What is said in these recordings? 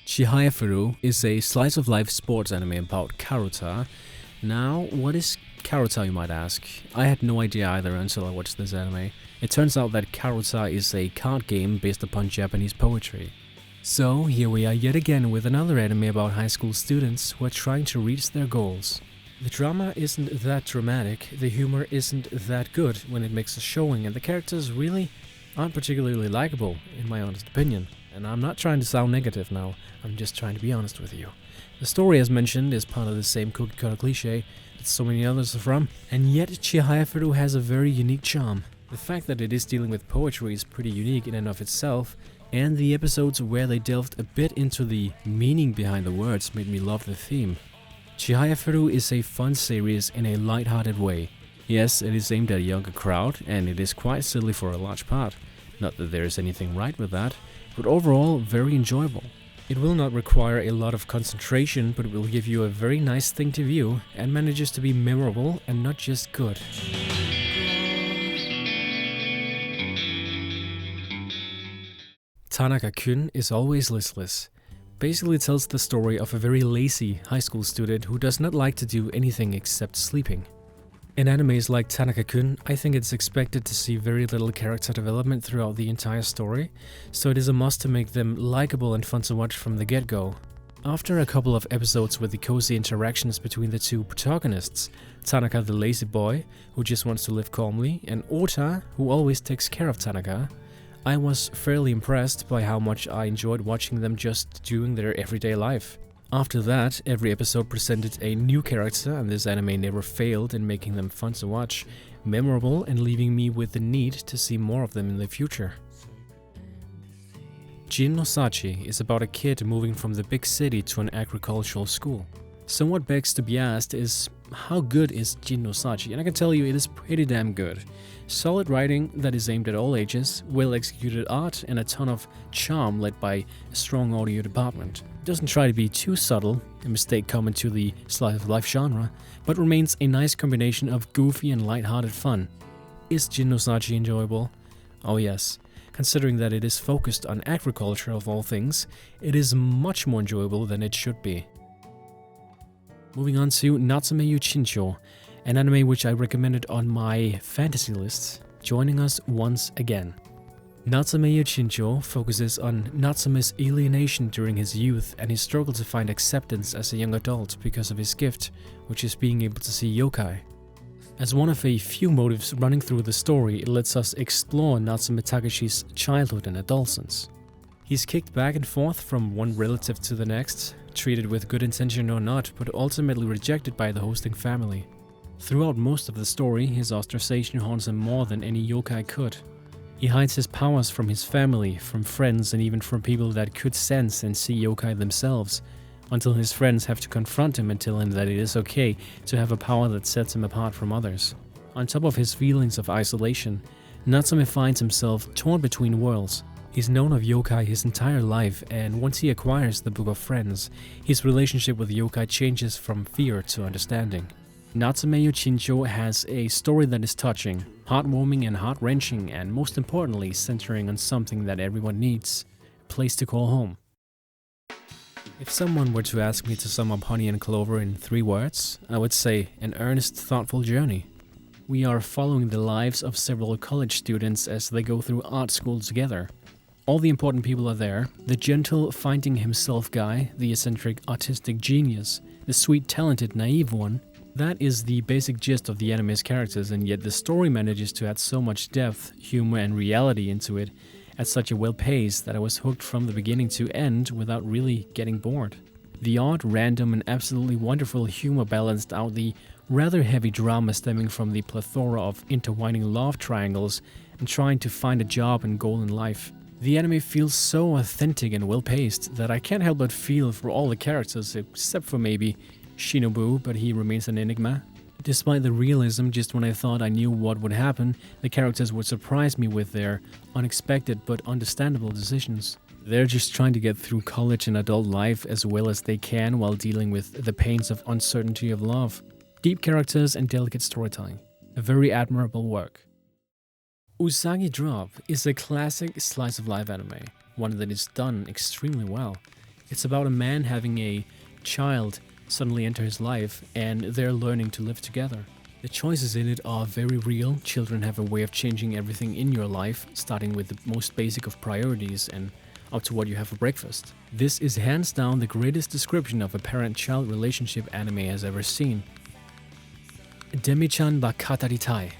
Cahaya Faru is a slice-of-life sports anime about Karuta. Now, what is Karuta, you might ask? I had no idea either until I watched this anime. It turns out that Karuta is a card game based upon Japanese poetry. So, here we are yet again with another anime about high school students who are trying to reach their goals. The drama isn't that dramatic, the humor isn't that good when it makes a showing, and the characters really aren't particularly likable, in my honest opinion. And I'm not trying to sound negative now, I'm just trying to be honest with you. The story, as mentioned, is part of the same cookie-cutter cliché that so many others are from, and yet Cahaya Faru has a very unique charm. The fact that it is dealing with poetry is pretty unique in and of itself, and the episodes where they delved a bit into the meaning behind the words made me love the theme. Cahaya Faru is a fun series in a light-hearted way. Yes, it is aimed at a younger crowd, and it is quite silly for a large part. Not that there is anything right with that, but overall very enjoyable. It will not require a lot of concentration, but it will give you a very nice thing to view and manages to be memorable and not just good. Tanakakun is always listless. Basically tells the story of a very lazy high school student who does not like to do anything except sleeping. In animes like Tanakakun, I think it's expected to see very little character development throughout the entire story, so it is a must to make them likable and fun to watch from the get-go. After a couple of episodes with the cozy interactions between the two protagonists, Tanaka the lazy boy, who just wants to live calmly, and Ota, who always takes care of Tanaka, I was fairly impressed by how much I enjoyed watching them just doing their everyday life. After that, every episode presented a new character, and this anime never failed in making them fun to watch, memorable, and leaving me with the need to see more of them in the future. Jino Sachi is about a kid moving from the big city to an agricultural school. So what begs to be asked is, how good is Jino Sachi? And I can tell you it is pretty damn good. Solid writing that is aimed at all ages, well executed art, and a ton of charm led by a strong audio department. Doesn't try to be too subtle, a mistake common to the slice of life genre, but remains a nice combination of goofy and light-hearted fun. Is Jino Sachi enjoyable? Oh yes. Considering that it is focused on agriculture of all things, it is much more enjoyable than it should be. Moving on to Natsume Yuchunshu, an anime which I recommended on my fantasy list, joining us once again. Natsume Yuchunshu focuses on Natsume's alienation during his youth and his struggle to find acceptance as a young adult because of his gift, which is being able to see yokai. As one of a few motives running through the story, it lets us explore Natsume Takashi's childhood and adolescence. He's kicked back and forth from one relative to the next, treated with good intention or not, but ultimately rejected by the hosting family. Throughout most of the story, his ostracization haunts him more than any yokai could. He hides his powers from his family, from friends, and even from people that could sense and see yokai themselves, until his friends have to confront him and tell him that it is okay to have a power that sets him apart from others. On top of his feelings of isolation, Natsume finds himself torn between worlds. He's known of yokai his entire life, and once he acquires the Book of Friends, his relationship with yokai changes from fear to understanding. Natsume Yuchunshu has a story that is touching, heartwarming and heart-wrenching, and most importantly centering on something that everyone needs, a place to call home. If someone were to ask me to sum up Honey and Clover in 3 words, I would say an earnest, thoughtful journey. We are following the lives of several college students as they go through art school together. All the important people are there: the gentle, finding himself guy, the eccentric, artistic genius, the sweet, talented, naive one. That is the basic gist of the anime's characters, and yet the story manages to add so much depth, humor and reality into it at such a well pace that I was hooked from the beginning to end without really getting bored. The odd, random and absolutely wonderful humor balanced out the rather heavy drama stemming from the plethora of intertwining love triangles and trying to find a job and goal in life. The anime feels so authentic and well-paced that I can't help but feel for all the characters, except for maybe Shinobu, but he remains an enigma. Despite the realism, just when I thought I knew what would happen, the characters would surprise me with their unexpected but understandable decisions. They're just trying to get through college and adult life as well as they can while dealing with the pains of uncertainty of love. Deep characters and delicate storytelling. A very admirable work. Soggy Drop is a classic slice of life anime, one that is done extremely well. It's about a man having a child suddenly enter his life and they're learning to live together. The choices in it are very real. Children have a way of changing everything in your life, starting with the most basic of priorities and up to what you have for breakfast. This is hands down the greatest description of a parent-child relationship anime has ever seen. Demi-chan Bakatari Tai.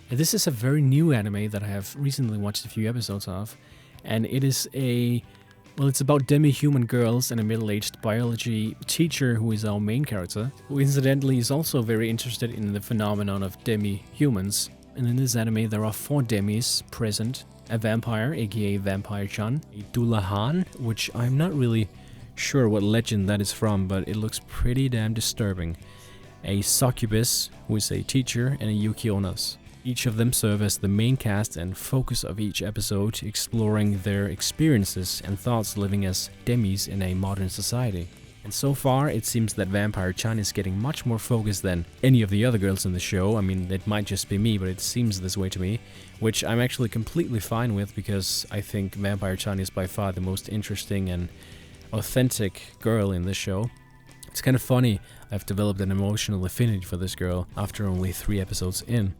This is a very new anime that I have recently watched a few episodes of, and it is it's about demi-human girls and a middle-aged biology teacher who is our main character, who incidentally is also very interested in the phenomenon of demi-humans. And in this anime there are 4 demis present: a vampire, aka Vampire-chan, a Dullahan, which I'm not really sure what legend that is from, but it looks pretty damn disturbing, a succubus, who is a teacher, and a Yukionas. Each of them serve as the main cast and focus of each episode, exploring their experiences and thoughts living as demis in a modern society. And so far, it seems that Vampire-chan is getting much more focus than any of the other girls in the show. I mean, it might just be me, but it seems this way to me, which I'm actually completely fine with, because I think Vampire-chan is by far the most interesting and authentic girl in this show. It's kind of funny, I've developed an emotional affinity for this girl after only 3 episodes in.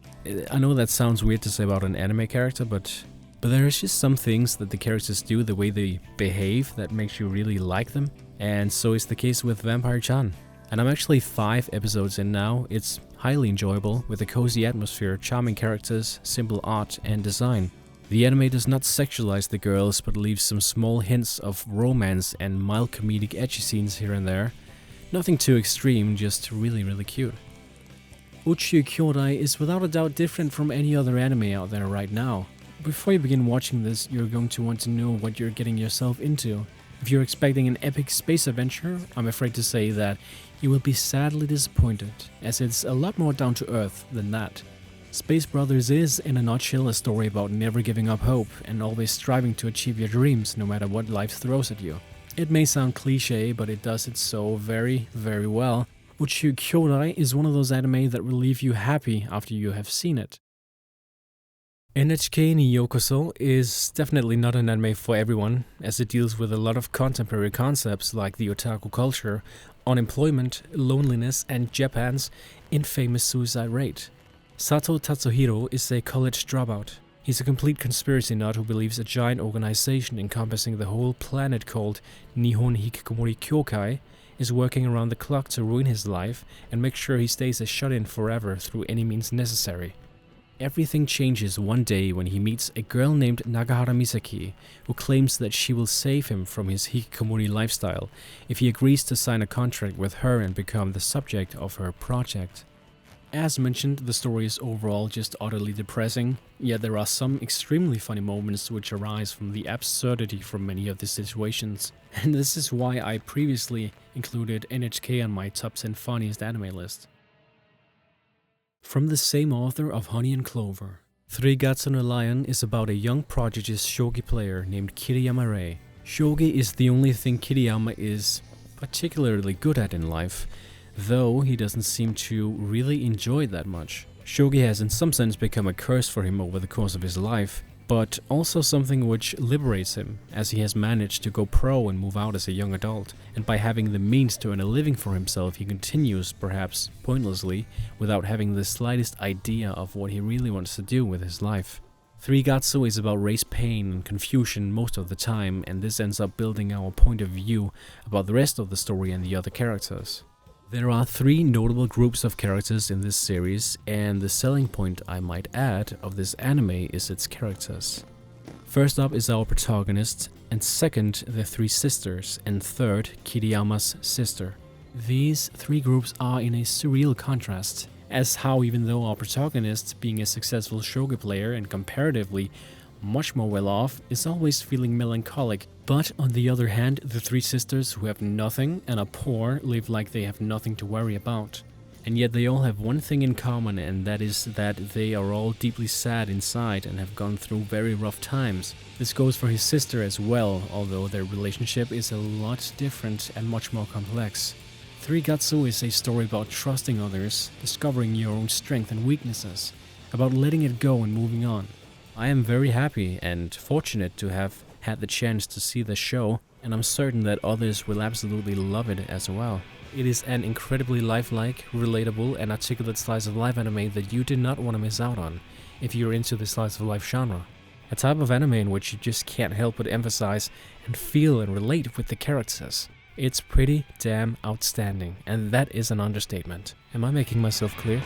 I know that sounds weird to say about an anime character, but there is just some things that the characters do, the way they behave, that makes you really like them. And so is the case with Vampire-chan. And I'm actually 5 episodes in now. It's highly enjoyable, with a cozy atmosphere, charming characters, simple art and design. The anime does not sexualize the girls, but leaves some small hints of romance and mild comedic edgy scenes here and there. Nothing too extreme, just really cute. Uchiyo Kyodai is without a doubt different from any other anime out there right now. Before you begin watching this, you're going to want to know what you're getting yourself into. If you're expecting an epic space adventure, I'm afraid to say that you will be sadly disappointed, as it's a lot more down to earth than that. Space Brothers is, in a nutshell, a story about never giving up hope and always striving to achieve your dreams no matter what life throws at you. It may sound cliche, but it does it so very well. Uchiyo Kyodai is one of those anime that will leave you happy after you have seen it. NHK ni Yokoso is definitely not an anime for everyone, as it deals with a lot of contemporary concepts like the otaku culture, unemployment, loneliness, and Japan's infamous suicide rate. Sato Tatsuhiro is a college dropout. He's a complete conspiracy nut who believes a giant organization encompassing the whole planet called Nihon Hikikomori Kyokai is working around the clock to ruin his life and make sure he stays a shut-in forever through any means necessary. Everything changes one day when he meets a girl named Nagahara Misaki, who claims that she will save him from his hikikomori lifestyle if he agrees to sign a contract with her and become the subject of her project. As mentioned, the story is overall just utterly depressing, yet there are some extremely funny moments which arise from the absurdity from many of the situations. And this is why I previously included NHK on my top 10 funniest anime list. From the same author of Honey and Clover, Three Gods and a Lion is about a young prodigious shogi player named Kiriyama Rei. Shogi is the only thing Kiriyama is particularly good at in life, though he doesn't seem to really enjoy it that much. Shogi has in some sense become a curse for him over the course of his life, but also something which liberates him, as he has managed to go pro and move out as a young adult, and by having the means to earn a living for himself, he continues, perhaps pointlessly, without having the slightest idea of what he really wants to do with his life. Three Gatsu is about Rei's pain and confusion most of the time, and this ends up building our point of view about the rest of the story and the other characters. There are 3 notable groups of characters in this series, and the selling point, I might add, of this anime is its characters. First up is our protagonist, and second the 3 sisters, and third Kiriyama's sister. These 3 groups are in a surreal contrast, as how even though our protagonist, being a successful shogi player and comparatively much more well off, is always feeling melancholic. But on the other hand, the 3 sisters who have nothing and are poor live like they have nothing to worry about. And yet they all have one thing in common, and that is that they are all deeply sad inside and have gone through very rough times. This goes for his sister as well, although their relationship is a lot different and much more complex. Three Gatsu is a story about trusting others, discovering your own strengths and weaknesses, about letting it go and moving on. I am very happy and fortunate to have had the chance to see the show, and I'm certain that others will absolutely love it as well. It is an incredibly lifelike, relatable, and articulate slice of life anime that you do not want to miss out on if you're into the slice of life genre. A type of anime in which you just can't help but emphasize and feel and relate with the characters. It's pretty damn outstanding, and that is an understatement. Am I making myself clear?